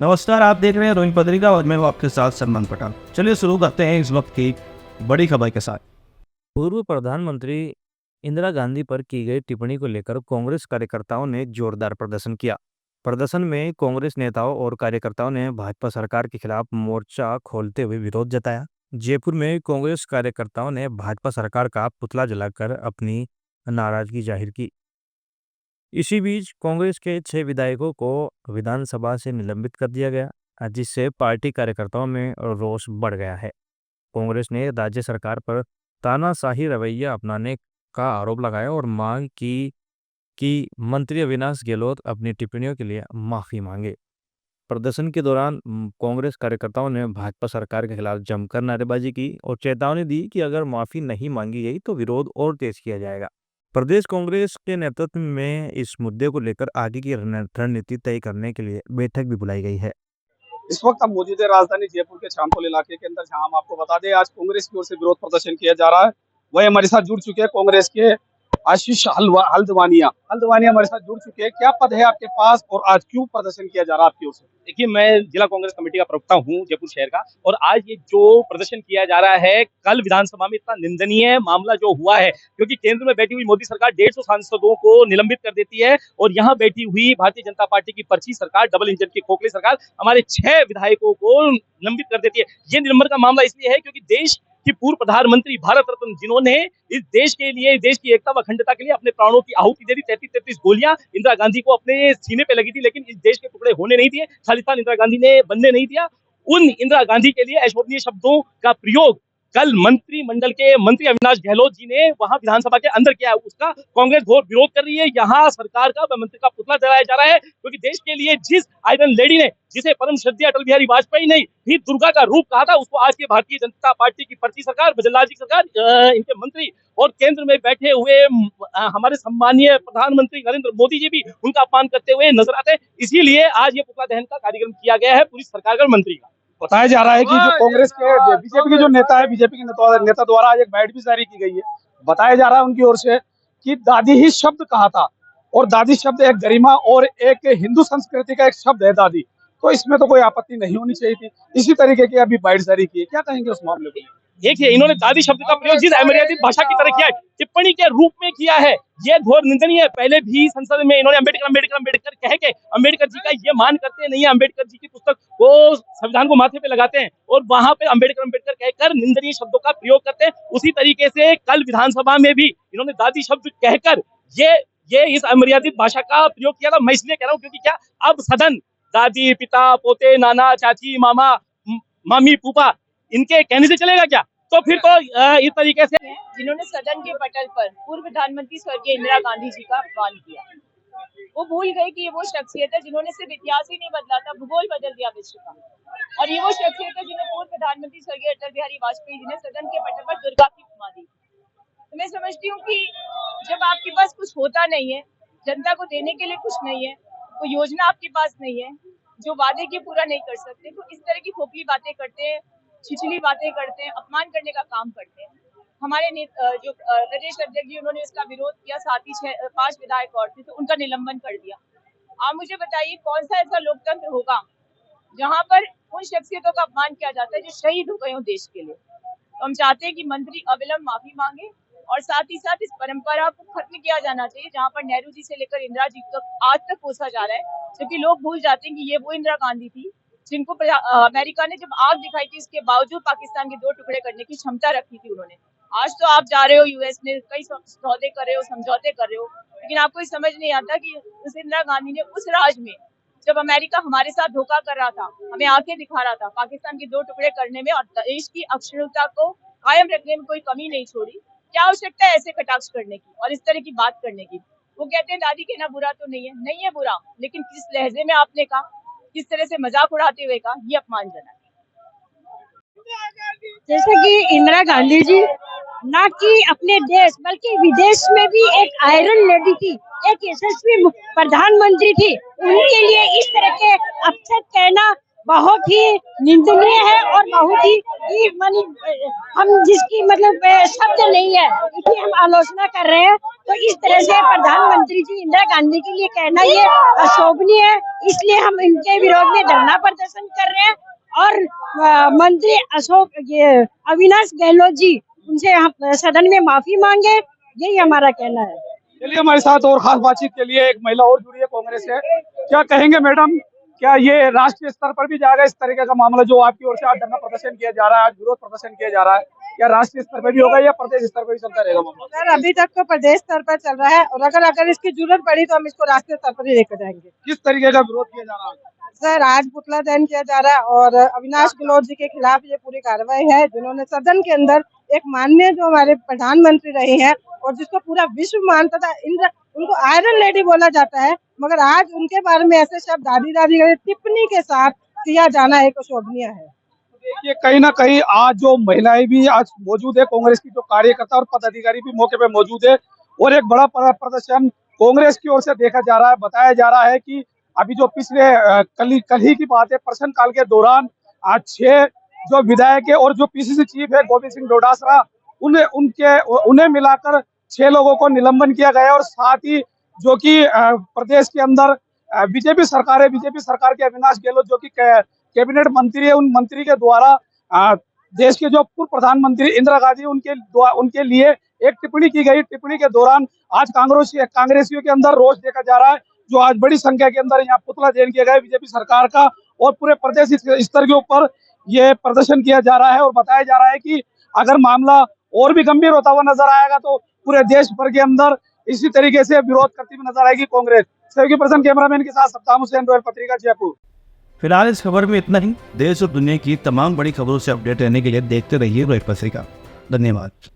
नमस्कार, आप देख रहे हैं रोहित पत्रिका और मैं हूं आपके साथ सलमान पठान। चलिए शुरू करते हैं इस वक्त की बड़ी खबर के साथ। पूर्व प्रधानमंत्री इंदिरा गांधी पर की गई टिप्पणी को लेकर कांग्रेस कार्यकर्ताओं ने जोरदार प्रदर्शन किया। प्रदर्शन में कांग्रेस नेताओं और कार्यकर्ताओं ने भाजपा सरकार के खिलाफ मोर्चा खोलते हुए विरोध जताया। जयपुर में कांग्रेस कार्यकर्ताओं ने भाजपा सरकार का पुतला जलाकर अपनी नाराजगी जाहिर की। इसी बीच कांग्रेस के 6 विधायकों को विधानसभा से निलंबित कर दिया गया, जिससे पार्टी कार्यकर्ताओं में रोष बढ़ गया है। कांग्रेस ने राज्य सरकार पर तानाशाही रवैया अपनाने का आरोप लगाया और मांग की कि मंत्री अविनाश गहलोत अपनी टिप्पणियों के लिए माफी मांगे। प्रदर्शन के दौरान कांग्रेस कार्यकर्ताओं ने भाजपा सरकार के खिलाफ जमकर नारेबाजी की और चेतावनी दी कि अगर माफी नहीं मांगी गई तो विरोध और तेज किया जाएगा। प्रदेश कांग्रेस के नेतृत्व में इस मुद्दे को लेकर आगे की रणनीति तय करने के लिए बैठक भी बुलाई गई है। इस वक्त हम मौजूद है राजधानी जयपुर के चांदोल इलाके के अंदर, जहां हम आपको बता दें आज कांग्रेस की ओर से विरोध प्रदर्शन किया जा रहा है। वही हमारे साथ जुड़ चुके हैं कांग्रेस के आशीष हल्दवानिया हल्दवानिया हमारे साथ जुड़ चुके हैं। क्या पद है आपके पास और आज क्यों प्रदर्शन किया जा रहा है आपकी ओर से? देखिए, मैं जिला कांग्रेस कमेटी का प्रवक्ता हूं जयपुर शहर का। और आज ये जो प्रदर्शन किया जा रहा है, कल विधानसभा में इतना निंदनीय मामला जो हुआ है, क्योंकि केंद्र में बैठी हुई मोदी सरकार 150 सांसदों को निलंबित कर देती है और यहाँ बैठी हुई भारतीय जनता पार्टी की पर्ची सरकार, डबल इंजन की खोखली सरकार, हमारे 6 विधायकों को निलंबित कर देती है। ये निलंबन का मामला इसलिए है क्योंकि देश की पूर्व प्रधानमंत्री भारत रत्न, जिन्होंने इस देश के लिए, देश की एकता व अखंडता के लिए अपने प्राणों की आहुति दे दी। 33 गोलियां इंदिरा गांधी को अपने सीने पे लगी थी, लेकिन इस देश के टुकड़े होने नहीं दिए, खालिस्तान इंदिरा गांधी ने बनने नहीं दिया। उन इंदिरा गांधी के लिए अशोभनीय शब्दों का प्रयोग कल मंत्रिमंडल के मंत्री अविनाश गहलोत जी ने वहां विधानसभा के अंदर किया है। उसका कांग्रेस घोर विरोध कर रही है। यहाँ सरकार का व मंत्री का पुतला जलाया जा रहा है, क्योंकि देश के लिए जिस आयरन लेडी ने, जिसे परम श्रद्धेय अटल बिहारी वाजपेयी ने भी दुर्गा का रूप कहा था, उसको आज के भारतीय जनता पार्टी की पर्ची सरकार, बजरलाल जी सरकार, इनके मंत्री और केंद्र में बैठे हुए हमारे सम्मानीय प्रधानमंत्री नरेंद्र मोदी जी भी उनका अपमान करते हुए नजर आते हैं। इसीलिए आज ये पुतला दहन का कार्यक्रम किया गया है पूरी सरकार का मंत्री का। बताया जा रहा है कि जो कांग्रेस के बीजेपी के जो नेता है, बीजेपी के नेता द्वारा आज एक बाइट भी जारी की गई है। बताया जा रहा है उनकी ओर से कि दादी ही शब्द कहा था, और दादी शब्द एक गरिमा और एक हिंदू संस्कृति का एक शब्द है दादी, तो इसमें तो कोई आपत्ति नहीं होनी चाहिए थी। इसी तरीके की अभी बाइट जारी की है, क्या कहेंगे उस मामले को? देखिए, इन्होंने दादी शब्द का प्रयोग जिस अमर्यादित भाषा की तरह किया है, टिप्पणी के रूप में किया है, ये घोर निंदनीय है। पहले भी संसद में इन्होंने अम्बेडकर अम्बेडकर अम्बेडकर कह के अम्बेडकर जी का ये मान करते नहीं है। अम्बेडकर जी की पुस्तक वो संविधान को माथे पे लगाते हैं और वहां पे अम्बेडकर अम्बेडकर कहकर निंदनीय शब्दों का प्रयोग करते हैं। उसी तरीके से कल विधानसभा में भी इन्होंने दादी शब्द कहकर ये इस अमर्यादित भाषा का प्रयोग किया था। मैं इसलिए कह रहा हूँ क्योंकि क्या अब सदन दादी, पिता, पोते, नाना, चाची, मामा, मामी, फूफा इनके कहने से चलेगा क्या? तो फिर तो इस तरीके से जिन्होंने सदन के पटल पर पूर्व प्रधानमंत्री स्वर्गीय इंदिरा गांधी जी का अपमान किया, वो भूल गए कि ये वो शख्सियत है जिन्होंने सिर्फ इतिहास ही नहीं बदला था, भूगोल बदल दिया विश्व का। और ये वो शख्सियत है जिन्हें पूर्व प्रधानमंत्री स्वर्गीय अटल बिहारी वाजपेयी जी ने सदन के पटल पर दुर्गा की उपमा दी। तो मैं समझती हूँ कि जब आपके पास कुछ होता नहीं है, जनता को देने के लिए कुछ नहीं है, कोई योजना आपके पास नहीं है, जो वादे के पूरा नहीं कर सकते, तो इस तरह की खोखली बातें करते हैं, छिछली बातें करते हैं, अपमान करने का काम करते हैं। हमारे जो प्रदेश अध्यक्ष जी, उन्होंने इसका विरोध किया, साथ ही 5 विधायक और थे, तो उनका निलंबन कर दिया। आप मुझे बताइए कौन सा ऐसा लोकतंत्र होगा जहां पर उन शख्सियतों का अपमान किया जाता है जो शहीद हो गए हो देश के लिए। तो हम चाहते हैं कि मंत्री अविलंब माफी मांगे और साथ ही साथ इस परंपरा को खत्म किया जाना चाहिए जहां पर नेहरू जी से लेकर इंदिरा जी तक आज तक कोसा जा रहा है, क्योंकि लोग भूल जाते हैं कि ये वो इंदिरा गांधी थी जिनको अमेरिका ने जब आग दिखाई थी, इसके बावजूद पाकिस्तान के 2 टुकड़े करने की क्षमता रखी थी उन्होंने। आज तो आप जा रहे हो यूएस में, कई सौदे कर रहे हो, समझौते कर रहे हो, लेकिन आपको समझ नहीं आता कि उस इंदिरा गांधी ने उस राज में, जब अमेरिका हमारे साथ धोखा कर रहा था, हमें आंखें दिखा रहा था, पाकिस्तान के 2 टुकड़े करने में और देश की अक्षुण्णता को कायम रखने में कोई कमी नहीं छोड़ी। क्या आवश्यकता है ऐसे कटाक्ष करने की और इस तरह की बात करने की? वो कहते हैं दादी कहना बुरा तो नहीं है बुरा, लेकिन किस लहजे में आपने कहा, किस तरह से मजाक उड़ाते हुए कहा, ये अपमानजनक है। जैसे कि इंदिरा गांधी जी न कि अपने देश बल्कि विदेश में भी एक आयरन लेडी थी, एक यशस्वी प्रधानमंत्री थी, उनके लिए इस तरह के अपशब्द कहना बहुत ही निंदनीय है और बहुत ही मानी हम जिसकी मतलब शब्द नहीं है, इसकी हम आलोचना कर रहे हैं। तो इस तरह से प्रधानमंत्री जी इंदिरा गांधी के लिए कहना ये अशोभनीय है, इसलिए हम इनके विरोध में धरना प्रदर्शन कर रहे हैं। और मंत्री ये अविनाश गहलोत जी, उनसे हम सदन में माफी मांगे, यही हमारा कहना है। चलिए, हमारे साथ और खास बातचीत के लिए एक महिला और जुड़ी है कांग्रेस से। क्या कहेंगे मैडम, क्या ये राष्ट्रीय स्तर पर भी जाएगा इस तरीके का मामला जो आपकी ओर से आज धरना प्रदर्शन किया जा रहा है, आज विरोध प्रदर्शन किया जा रहा है, क्या राष्ट्रीय स्तर पर भी होगा या प्रदेश स्तर पर भी चलता रहेगा मामला? सर, अभी तक तो प्रदेश स्तर पर चल रहा है और अगर इसकी जरूरत पड़ी तो हम इसको राष्ट्रीय स्तर पर ही लेकर जाएंगे। किस तरीके का विरोध किया जा रहा है? सर, आज पुतला दहन किया जा रहा है और अविनाश गहलोत जी के खिलाफ ये पूरी कार्रवाई है, जिन्होंने सदन के अंदर एक माननीय जो हमारे प्रधानमंत्री रहे हैं और जिसको पूरा विश्व मानता था, उनको आयरन लेडी बोला जाता है, मगर आज उनके बारे में ऐसे शब्द दादी टिप्पणी के साथ किया जाना एक अशोभनीय है। देखिए, कहीं ना कहीं आज जो महिलाएं भी आज मौजूद है, कांग्रेस की जो कार्यकर्ता और पदाधिकारी भी मौके पे मौजूद है और एक बड़ा प्रदर्शन कांग्रेस की ओर से देखा जा रहा है। बताया जा रहा है कि अभी जो पिछले कल ही की बात है, प्रश्न काल के दौरान आज 6 जो विधायक है और जो पीसीसी चीफ है गोविंद सिंह डोटासरा, उन्हें मिलाकर 6 लोगों को निलंबन किया गया। और साथ ही जो कि प्रदेश के अंदर बीजेपी सरकार है, बीजेपी सरकार के अविनाश गहलोत जो कि कैबिनेट मंत्री है, उन मंत्री के द्वारा देश के जो पूर्व प्रधानमंत्री इंदिरा गांधी उनके लिए एक टिप्पणी की गई। टिप्पणी के दौरान आज कांग्रेसियों के अंदर रोष देखा जा रहा है, जो आज बड़ी संख्या के अंदर यहाँ पुतला दहन किया गया बीजेपी सरकार का और पूरे प्रदेश स्तर के ऊपर ये प्रदर्शन किया जा रहा है। और बताया जा रहा है कि अगर मामला और भी गंभीर होता हुआ नजर आएगा तो पूरे देश भर के अंदर इसी तरीके से विरोध करती हुई नजर आएगी कांग्रेस। सहयोगी पर्सन कैमरामैन के साथ सद्दाम हुसैन, रॉयल पत्रिका, जयपुर। फिलहाल इस खबर में इतना ही। देश और दुनिया की तमाम बड़ी खबरों से अपडेट रहने के लिए देखते रहिए रॉयल पत्रिका। धन्यवाद।